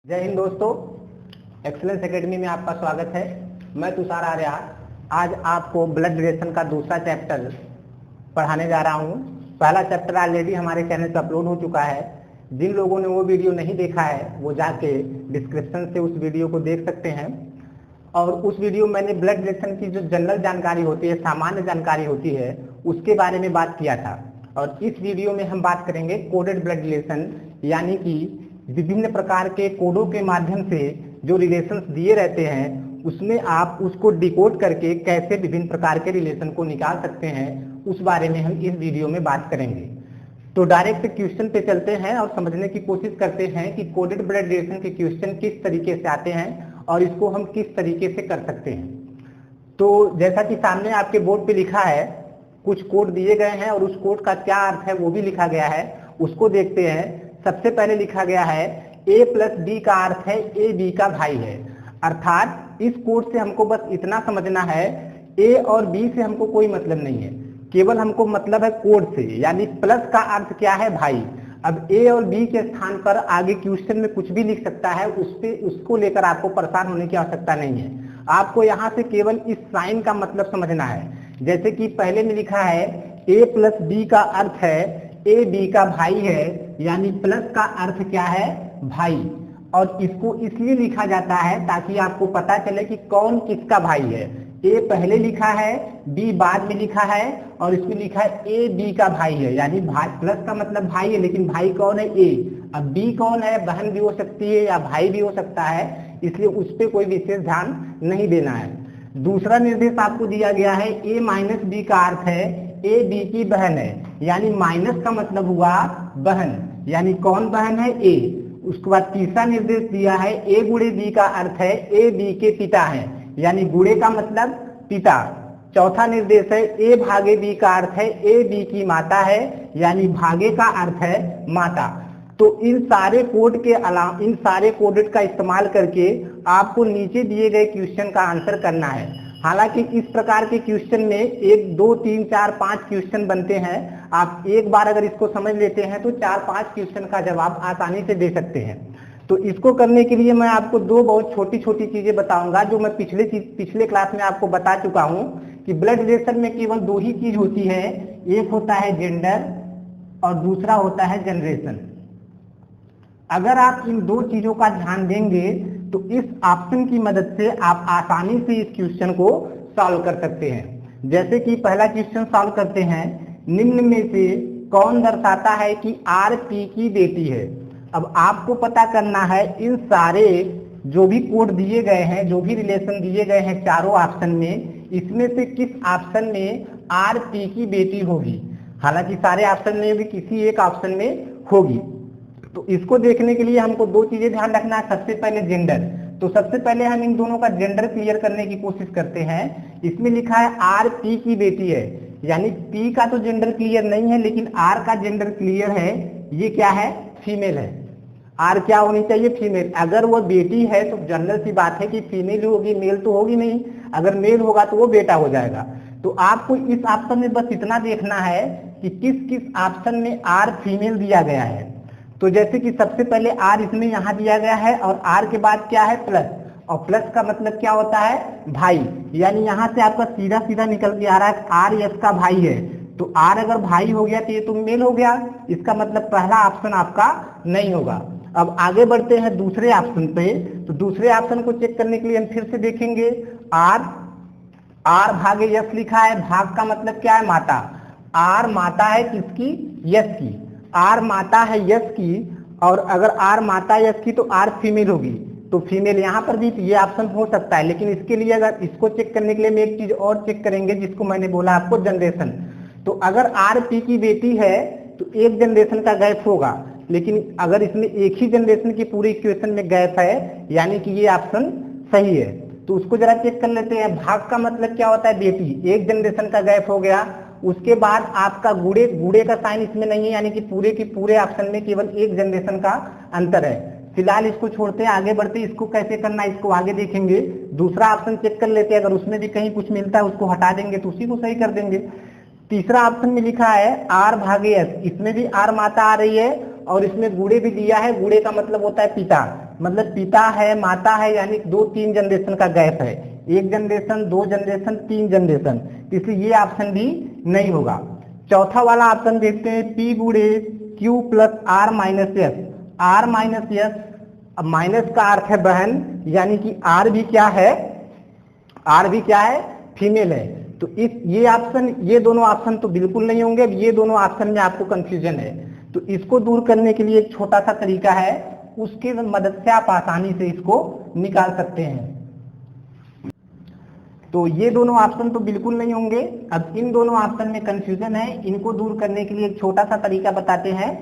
जय हिंद दोस्तों, excellence academy में आपका स्वागत है। मैं तुषार आर्या आज आपको ब्लड रिलेशन का दूसरा चैप्टर पढ़ाने जा रहा हूँ। पहला चैप्टर ऑलरेडी हमारे चैनल पर अपलोड हो चुका है। जिन लोगों ने वो वीडियो नहीं देखा है वो जाके डिस्क्रिप्शन से उस वीडियो को देख सकते हैं। और उस वीडियो में मैंने ब्लड रिलेशन की जो जनरल जानकारी होती है, सामान्य जानकारी होती है, उसके बारे में बात किया था। और इस वीडियो में हम बात करेंगे कोडेड ब्लड रिलेशन, यानी कि विभिन्न प्रकार के कोडों के माध्यम से जो रिलेशंस दिए रहते हैं उसमें आप उसको डिकोड करके कैसे विभिन्न प्रकार के रिलेशन को निकाल सकते हैं, उस बारे में हम इस वीडियो में बात करेंगे। तो डायरेक्ट क्वेश्चन पे चलते हैं और समझने की कोशिश करते हैं कि कोडेड ब्लड रिलेशन के क्वेश्चन किस तरीके से आते हैं और इसको हम किस तरीके से कर सकते हैं। तो जैसा कि सामने आपके बोर्ड पे लिखा है, कुछ कोड दिए गए हैं और उस कोड का क्या अर्थ है वो भी लिखा गया है, उसको देखते हैं। सबसे पहले लिखा गया है a प्लस बी का अर्थ है a बी का भाई है। अर्थात इस कोड से हमको बस इतना समझना है, a और b से हमको कोई मतलब नहीं है, केवल हमको मतलब है कोड से, यानी प्लस का अर्थ क्या है, भाई। अब a और b के स्थान पर आगे क्वेश्चन में कुछ भी लिख सकता है, उसको लेकर आपको परेशान होने की आवश्यकता नहीं है। आपको यहाँ से केवल इस साइन का मतलब समझना है। जैसे कि पहले में लिखा है a प्लस बी का अर्थ है ए बी का भाई है, यानी प्लस का अर्थ क्या है, भाई। और इसको इसलिए लिखा जाता है ताकि आपको पता चले कि कौन किसका भाई है। ए पहले लिखा है, बी बाद में लिखा है, और इसमें लिखा है ए बी का भाई है, यानी भाई, प्लस का मतलब भाई है, लेकिन भाई कौन है, ए। अब बी कौन है, बहन भी हो सकती है या भाई भी हो सकता है, इसलिए उस पर कोई विशेष ध्यान नहीं देना है। दूसरा निर्देश आपको दिया गया है ए माइनस बी का अर्थ है ए बी की बहन है, यानी माइनस का मतलब हुआ बहन, यानी कौन बहन है, ए। उसके बाद तीसरा निर्देश दिया है ए गुणे बी का अर्थ है ए बी के पिता है, यानी गुणे का मतलब पिता। चौथा निर्देश है ए भागे बी का अर्थ है ए बी की माता है, यानी भागे का अर्थ है माता। तो इन सारे कोड के अलावा, इन सारे कोडेड का इस्तेमाल करके आपको नीचे दिए गए क्वेश्चन का आंसर करना है। हालांकि इस प्रकार के क्वेश्चन में 1, 2, 3, 4, 5 क्वेश्चन बनते हैं। आप एक बार अगर इसको समझ लेते हैं तो 4-5 क्वेश्चन का जवाब आसानी से दे सकते हैं। तो इसको करने के लिए मैं आपको दो बहुत छोटी छोटी चीजें बताऊंगा, जो मैं पिछले क्लास में आपको बता चुका हूं कि ब्लड रिलेशन में केवल दो ही चीज होती है, एक होता है जेंडर और दूसरा होता है जनरेशन। अगर आप इन दो चीजों का ध्यान देंगे तो इस ऑप्शन की मदद से आप आसानी से इस क्वेश्चन को सॉल्व कर सकते हैं। जैसे कि पहला क्वेश्चन सॉल्व करते हैं, निम्न में से कौन दर्शाता है कि आर पी की बेटी है। अब आपको पता करना है इन सारे जो भी कोड दिए गए हैं, जो भी रिलेशन दिए गए हैं चारों ऑप्शन में, इसमें से किस ऑप्शन में आर पी की बेटी होगी। हालांकि सारे ऑप्शन में भी किसी एक ऑप्शन में होगी। तो इसको देखने के लिए हमको दो चीजें ध्यान रखना है। सबसे पहले जेंडर, तो सबसे पहले हम इन दोनों का जेंडर क्लियर करने की कोशिश करते हैं। इसमें लिखा है आर पी की बेटी है, यानी पी का तो जेंडर क्लियर नहीं है, लेकिन आर का जेंडर क्लियर है। ये क्या है, फीमेल है। आर क्या होनी चाहिए, फीमेल। अगर वो बेटी है तो जनरल सी बात है कि फीमेल होगी, मेल तो होगी नहीं। अगर मेल होगा तो वो बेटा हो जाएगा। तो आपको इस ऑप्शन में बस इतना देखना है कि किस किस ऑप्शन में आर फीमेल दिया गया है। तो जैसे कि सबसे पहले आर इसमें यहाँ दिया गया है, और आर के बाद क्या है, प्लस। और प्लस का मतलब क्या होता है, भाई, यानी यहाँ से आपका सीधा सीधा निकल के आ रहा है आर यस का भाई है। तो आर अगर भाई हो गया तो ये तो मेल हो गया, इसका मतलब पहला ऑप्शन आपका नहीं होगा। अब आगे बढ़ते हैं दूसरे ऑप्शन पे। तो दूसरे ऑप्शन को चेक करने के लिए हम फिर से देखेंगे, आर भागे यस लिखा है, भाग का मतलब क्या है, माता। आर माता है किसकी, यस की। आर माता है यस की, और अगर आर माता यस की तो आर फीमेल होगी। तो फीमेल यहाँ पर भी ये ऑप्शन हो सकता है, लेकिन इसके लिए अगर इसको चेक करने के लिए हम एक चीज और चेक करेंगे, जिसको मैंने बोला आपको, जनरेशन। तो अगर आर पी की बेटी है तो एक जनरेशन का गैप होगा, लेकिन अगर इसमें एक ही जनरेशन की पूरी इक्वेशन में गैप है, यानी कि ये ऑप्शन सही है। तो उसको जरा चेक कर लेते हैं। भाग का मतलब क्या होता है, बेटी, एक जनरेशन का गैप हो गया। उसके बाद आपका गुड़े का साइन इसमें नहीं है, यानी कि पूरे के पूरे ऑप्शन में केवल एक जनरेशन का अंतर है। फिलहाल इसको छोड़ते हैं, आगे बढ़ते हैं। इसको कैसे करना है इसको आगे देखेंगे। दूसरा ऑप्शन चेक कर लेते हैं, अगर उसमें भी कहीं कुछ मिलता है उसको हटा देंगे तो उसी को सही कर देंगे। तीसरा ऑप्शन में लिखा है आर भागे एस, इसमें भी आर माता आ रही है और इसमें गुड़े भी दिया है। गुड़े का मतलब होता है पिता, मतलब पिता है, माता है, यानी 2-3 जनरेशन का गैप है, 1 जनरेशन, 2 जनरेशन, 3 जनरेशन, इसलिए ये ऑप्शन भी नहीं होगा। चौथा वाला ऑप्शन देखते हैं, P गुणे Q plus R minus S. R minus S, अब माइनस का अर्थ है बहन, यानी कि R भी क्या है, R भी क्या है, फीमेल है। तो इस ये ऑप्शन, ये दोनों ऑप्शन तो बिल्कुल नहीं होंगे। ये दोनों ऑप्शन में आपको कंफ्यूजन है, तो इसको दूर करने के लिए एक छोटा सा तरीका है, उसके मदद से आप आसानी से इसको निकाल सकते हैं। तो ये दोनों ऑप्शन तो बिल्कुल नहीं होंगे। अब इन दोनों ऑप्शन में कंफ्यूजन है, इनको दूर करने के लिए एक छोटा सा तरीका बताते हैं।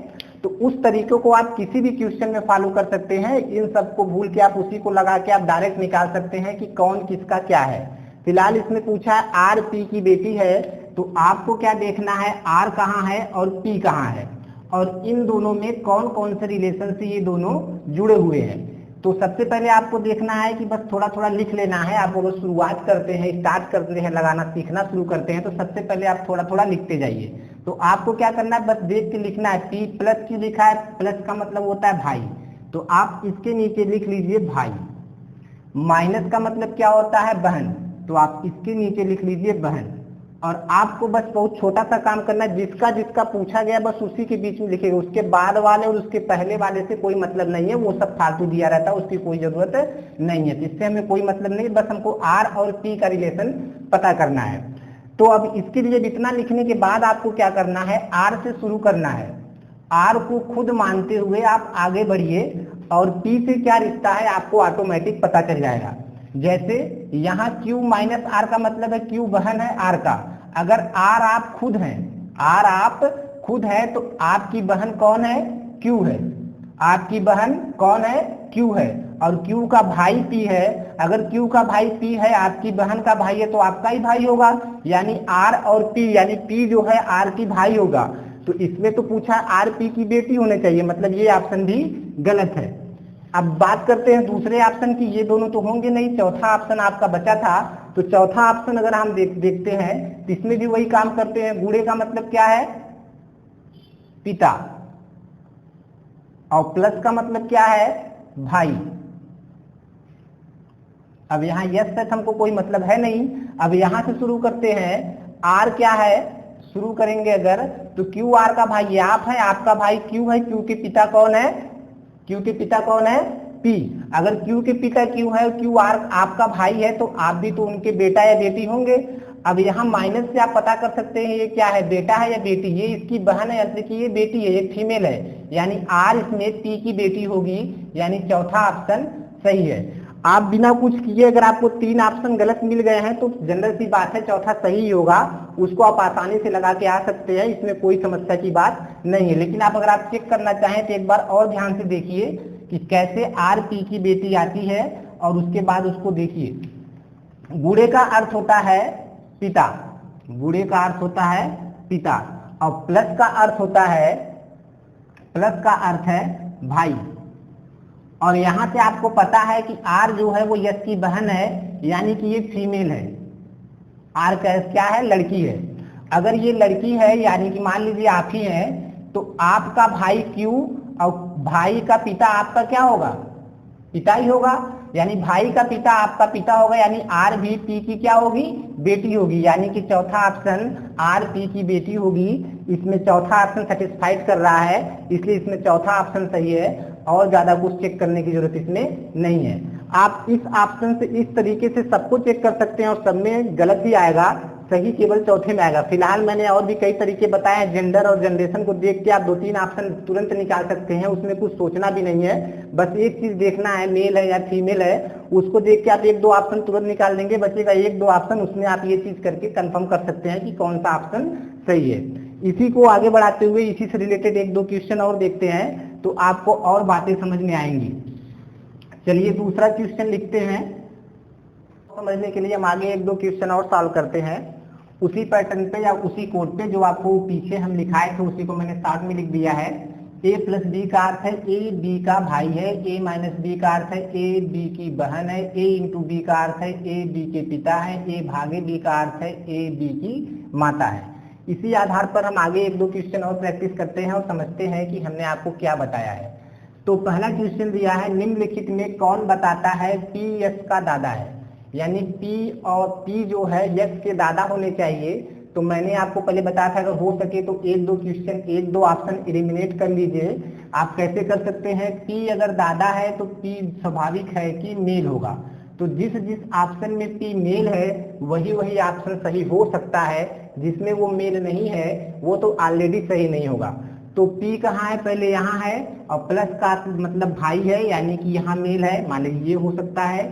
तो उस तरीके को आप किसी भी क्वेश्चन में फॉलो कर सकते हैं, इन सबको भूल के आप उसी को लगा के आप डायरेक्ट निकाल सकते हैं कि कौन किसका क्या है। फिलहाल इसमें पूछा है आर पी की बेटी है, तो आपको क्या देखना है, आर कहाँ है और पी कहाँ है, और इन दोनों में कौन कौन से रिलेशन से ये दोनों जुड़े हुए हैं। तो सबसे पहले आपको देखना है कि बस थोड़ा थोड़ा लिख लेना है। आप अगर शुरुआत करते हैं, स्टार्ट करते हैं, लगाना सीखना शुरू करते हैं, तो सबसे पहले आप थोड़ा थोड़ा लिखते जाइए। तो आपको क्या करना है, बस देख के लिखना है। पी प्लस क्यों लिखा है, प्लस का मतलब होता है भाई, तो आप इसके नीचे लिख लीजिए भाई। माइनस का मतलब क्या होता है, बहन, तो आप इसके नीचे लिख लीजिए बहन। और आपको बस बहुत छोटा सा काम करना है, जिसका जिसका पूछा गया बस उसी के बीच में लिखेगा, उसके बाद वाले और उसके पहले वाले से कोई मतलब नहीं है, वो सब फालतू दिया रहता है, उसकी कोई जरूरत नहीं है, इससे हमें कोई मतलब नहीं, बस हमको आर और पी का रिलेशन पता करना है। तो अब इसके लिए इतना लिखने के बाद आपको क्या करना है, आर से शुरू करना है। आर को खुद मानते हुए आप आगे बढ़िए, और पी से क्या रिश्ता है आपको ऑटोमेटिक पता चल जाएगा। जैसे यहाँ Q माइनस आर का मतलब है Q बहन है आर का, अगर आर आप खुद हैं, आर आप खुद हैं, तो आपकी बहन कौन है, Q है। आपकी बहन कौन है, Q है, और Q का भाई P है। अगर Q का भाई P है, आपकी बहन का भाई है, तो आपका ही भाई होगा, यानी R और P, यानी P जो है R की भाई होगा। तो इसमें तो पूछा R P की बेटी होने चाहिए, मतलब ये ऑप्शन भी गलत है। अब बात करते हैं दूसरे ऑप्शन की, ये दोनों तो होंगे नहीं, चौथा ऑप्शन आपका बचा था। तो चौथा ऑप्शन अगर हम देखते हैं, तो इसमें भी वही काम करते हैं। गुणे का मतलब क्या है, पिता, और प्लस का मतलब क्या है, भाई। अब यहाँ यस तक हमको कोई मतलब है नहीं। अब यहाँ से शुरू करते हैं, आर क्या है, शुरू करेंगे अगर, तो क्यू आर का भाई आप है, आपका भाई क्यू है, क्यू के पिता कौन है, क्यू के पिता कौन है, पी। अगर क्यू के पिता क्यू है, क्यू आर आपका भाई है, तो आप भी तो उनके बेटा या बेटी होंगे। अब यहाँ माइनस से आप पता कर सकते हैं ये क्या है, बेटा है या बेटी, ये इसकी बहन है, यानी कि ये बेटी है, ये फीमेल है, यानी आर इसमें पी की बेटी होगी, यानी चौथा ऑप्शन सही है। आप बिना कुछ किए अगर आपको 3 ऑप्शन गलत मिल गए हैं, तो जनरल सी बात है चौथा सही होगा, उसको आप आसानी से लगा के आ सकते हैं, इसमें कोई समस्या की बात नहीं है। लेकिन आप अगर आप चेक करना चाहें तो एक बार और ध्यान से देखिए कि कैसे आर पी की बेटी आती है, और उसके बाद उसको देखिए। गुणे का अर्थ होता है पिता, गुणे का अर्थ होता है पिता, और प्लस का अर्थ होता है, प्लस का अर्थ है भाई। और यहां से आपको पता है कि आर जो है वो यश की बहन है, यानी कि ये फीमेल है। आर क्या है, लड़की है। अगर ये लड़की है, यानी कि मान लीजिए आप ही हैं, तो आपका भाई क्यू और भाई का पिता आपका क्या होगा, पिता ही होगा, यानी भाई का पिता आपका पिता होगा, यानी आर भी पी की क्या होगी, बेटी होगी, यानी कि चौथा ऑप्शन आर पी की बेटी होगी। इसमें चौथा ऑप्शन सेटिस्फाइड कर रहा है, इसलिए इसमें चौथा ऑप्शन सही है, और ज्यादा कुछ चेक करने की जरूरत इसमें नहीं है। आप इस ऑप्शन से इस तरीके से सबको चेक कर सकते हैं, और सब में गलत ही आएगा, सही केवल चौथे में आएगा। फिलहाल मैंने और भी कई तरीके बताए हैं, जेंडर और जनरेशन को देख के आप 2-3 ऑप्शन तुरंत निकाल सकते हैं, उसमें कुछ सोचना भी नहीं है, बस एक चीज देखना है मेल है या फीमेल है, उसको देख के आप 1-2 ऑप्शन तुरंत निकाल देंगे, बचेगा 1-2 ऑप्शन, उसमें आप ये चीज करके कंफर्म कर सकते हैं कि कौन सा ऑप्शन सही है। इसी को आगे बढ़ाते हुए इसी से रिलेटेड 1-2 क्वेश्चन और देखते हैं, तो आपको और बातें समझ में आएंगी। चलिए दूसरा क्वेश्चन लिखते हैं, समझने के लिए हम आगे 1-2 क्वेश्चन और सॉल्व करते हैं उसी पैटर्न पे या उसी कोड पे जो आपको पीछे हम लिखाए थे, उसी को मैंने स्टार्ट में लिख दिया है। ए प्लस बी का अर्थ है ए बी का भाई है, ए माइनस बी का अर्थ है ए बी की बहन है, ए इंटू बी का अर्थ है ए बी के पिता है, ए भागे बी का अर्थ है ए बी की माता है। इसी आधार पर हम आगे 1-2 क्वेश्चन और प्रैक्टिस करते हैं और समझते हैं कि हमने आपको क्या बताया है। तो पहला क्वेश्चन दिया है निम्नलिखित में कौन बताता है पी यस का दादा है, यानी पी और पी जो है यस के दादा होने चाहिए। तो मैंने आपको पहले बताया था अगर हो सके तो एक दो ऑप्शन एलिमिनेट कर लीजिए। आप कैसे कर सकते हैं, पी अगर दादा है तो पी स्वाभाविक है कि मेल होगा, तो जिस जिस ऑप्शन में पी मेल है वही वही ऑप्शन सही हो सकता है, जिसमें वो मेल नहीं है वो तो ऑलरेडी सही नहीं होगा। तो P कहाँ है, पहले यहाँ है, और प्लस का मतलब भाई है यानी कि यहाँ मेल है, मान लीजिए ये हो सकता है।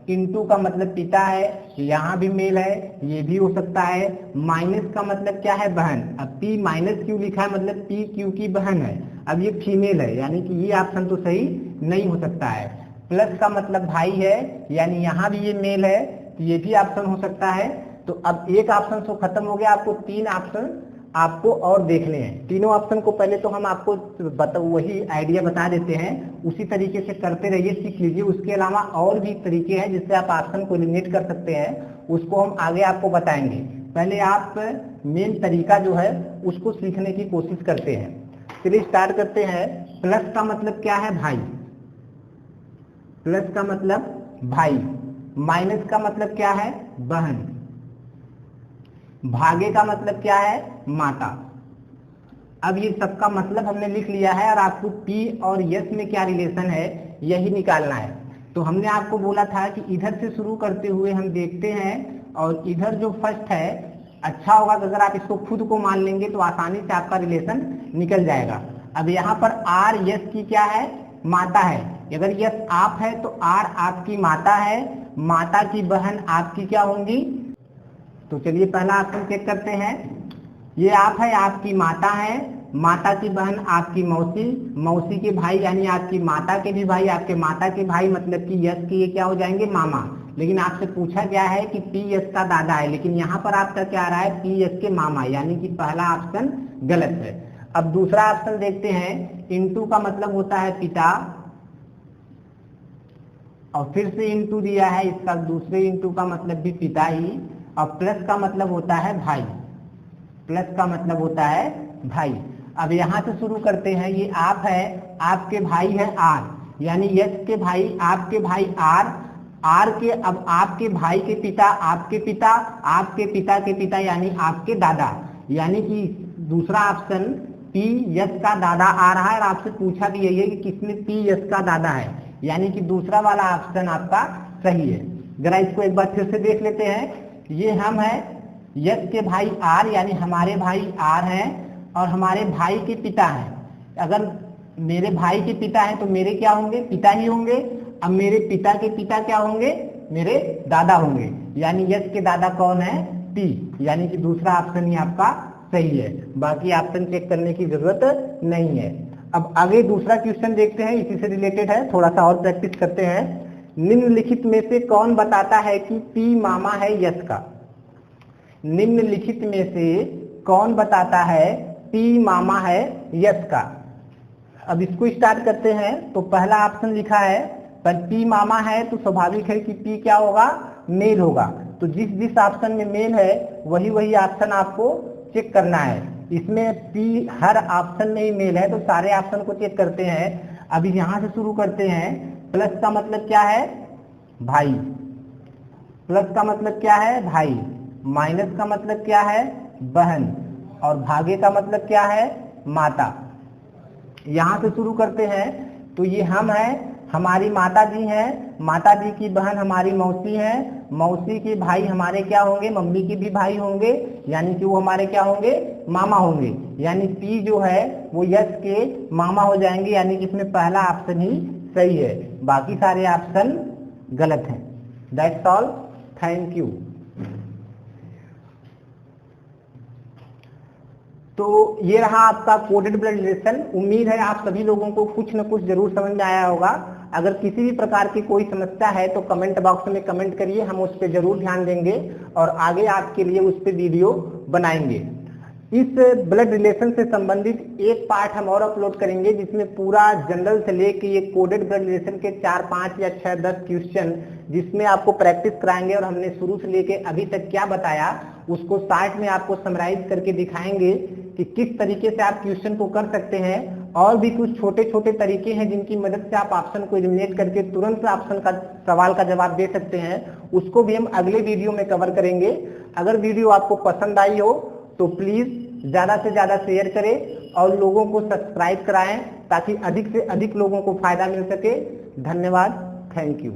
इनटू का मतलब पिता है, यहाँ भी मेल है, ये भी हो सकता है। माइनस का मतलब क्या है, बहन। अब P माइनस क्यू लिखा है मतलब P क्यू की बहन है, अब ये फीमेल है यानी कि ये ऑप्शन तो सही नहीं हो सकता है। प्लस का मतलब भाई है यानी यहाँ भी ये मेल है, तो ये भी ऑप्शन हो सकता है। तो अब एक ऑप्शन तो खत्म हो गया, आपको तीन ऑप्शन आपको और देखने हैं। तीनों ऑप्शन को पहले तो हम आपको वही आइडिया बता देते हैं, उसी तरीके से करते रहिए, सीख लीजिए। उसके अलावा और भी तरीके हैं जिससे आप ऑप्शन को एलिमिनेट कर सकते हैं, उसको हम आगे आपको बताएंगे। पहले आप मेन तरीका जो है उसको सीखने की कोशिश करते हैं। चलिए स्टार्ट करते हैं। प्लस का मतलब क्या है, भाई। प्लस का मतलब भाई। माइनस का मतलब क्या है, बहन। भागे का मतलब क्या है, माता। अब ये सबका मतलब हमने लिख लिया है और आपको P और यस में क्या रिलेशन है यही निकालना है। तो हमने आपको बोला था कि इधर से शुरू करते हुए हम देखते हैं, और इधर जो फर्स्ट है अच्छा होगा कि अगर आप इसको खुद को मान लेंगे तो आसानी से आपका रिलेशन निकल जाएगा। अब यहाँ पर आर यस की क्या है, माता है। अगर यस आप है तो आर आपकी माता है, माता की बहन आपकी क्या होंगी। तो चलिए पहला ऑप्शन चेक करते हैं। ये आप है, आपकी माता है, माता की बहन आपकी मौसी, मौसी के भाई यानी आपकी माता के भी भाई, आपके माता के भाई मतलब कि यस के ये क्या हो जाएंगे, मामा। लेकिन आपसे पूछा गया है कि पी यस का दादा है, लेकिन यहाँ पर आपका क्या आ रहा है, पी यस के मामा, यानी कि पहला ऑप्शन गलत है। अब दूसरा ऑप्शन देखते हैं। इनटू का मतलब होता है पिता, और फिर से इनटू दिया है, इसका दूसरे इनटू का मतलब भी पिता ही, और प्लस का मतलब होता है भाई। प्लस का मतलब होता है भाई। अब यहाँ से शुरू करते हैं। ये आप है, आपके भाई है आर, यानी यस के भाई आपके भाई आर, आर के अब आपके भाई के पिता आपके पिता, आपके पिता के पिता यानी आपके दादा, यानी कि दूसरा ऑप्शन पी यस का दादा आ रहा है। और आपसे पूछा भी यही है कि किसमें पी यस का दादा है, यानी कि दूसरा वाला ऑप्शन आपका सही है। जरा इसको एक बार फिर से देख लेते हैं। ये हम है, यस के भाई आर यानी हमारे भाई आर हैं, और हमारे भाई के पिता हैं। अगर मेरे भाई के पिता हैं तो मेरे क्या होंगे, पिता ही होंगे। अब मेरे पिता के पिता क्या होंगे, मेरे दादा होंगे, यानी यस के दादा कौन है, पी, यानी कि दूसरा ऑप्शन ही आपका सही है। बाकी ऑप्शन चेक करने की जरूरत नहीं है। अब आगे दूसरा क्वेश्चन देखते हैं, इसी से रिलेटेड है, थोड़ा सा और प्रैक्टिस करते हैं। निम्नलिखित में से कौन बताता है कि पी मामा है यस का। निम्नलिखित में से कौन बताता है पी मामा है यस का। अब इसको स्टार्ट करते हैं। तो पहला ऑप्शन लिखा है, पर पी मामा है तो स्वाभाविक है कि पी क्या होगा, मेल होगा। तो जिस जिस ऑप्शन में मेल है वही वही ऑप्शन आपको चेक करना है। इसमें पी हर ऑप्शन में ही मेल है, तो सारे ऑप्शन को चेक करते हैं। अभी यहाँ से शुरू करते हैं। प्लस का मतलब क्या है, भाई। प्लस का मतलब क्या है, भाई। माइनस का मतलब क्या है, बहन, और भागे का मतलब क्या है, माता। यहाँ से शुरू करते हैं। तो ये हम है, हमारी माता जी हैं, माता जी की बहन हमारी मौसी है, मौसी के भाई हमारे क्या होंगे, मम्मी के भी भाई होंगे, यानी कि वो हमारे क्या होंगे, मामा होंगे। यानी पी जो है वो यस के मामा हो जाएंगे, यानी कि इसमें पहला ऑप्शन ही सही है, बाकी सारे ऑप्शन गलत हैं। That's all, thank you. तो ये रहा आपका कोडेड ब्लड रिलेशन। उम्मीद है आप सभी लोगों को कुछ न कुछ जरूर समझ में आया होगा। अगर किसी भी प्रकार की कोई समस्या है तो कमेंट बॉक्स में कमेंट करिए, हम उस पर जरूर ध्यान देंगे और आगे आपके लिए उस पर वीडियो बनाएंगे। इस ब्लड रिलेशन से संबंधित एक पार्ट हम और अपलोड करेंगे जिसमें पूरा जनरल से लेके ये कोडेड ब्लड रिलेशन के 4, 5 या 6, 10 क्वेश्चन जिसमें आपको प्रैक्टिस कराएंगे और हमने शुरू से लेके अभी तक क्या बताया उसको शार्ट में आपको समराइज करके दिखाएंगे कि किस तरीके से आप क्वेश्चन को कर सकते हैं और भी कुछ छोटे छोटे तरीके हैं जिनकी मदद से आप ऑप्शन को एलिमिनेट करके तुरंत ऑप्शन का सवाल का जवाब दे सकते हैं, उसको भी हम अगले वीडियो में कवर करेंगे। अगर वीडियो आपको पसंद आई हो तो प्लीज ज्यादा से ज्यादा शेयर करें और लोगों को सब्सक्राइब कराएं ताकि अधिक से अधिक लोगों को फायदा मिल सके। धन्यवाद, थैंक यू।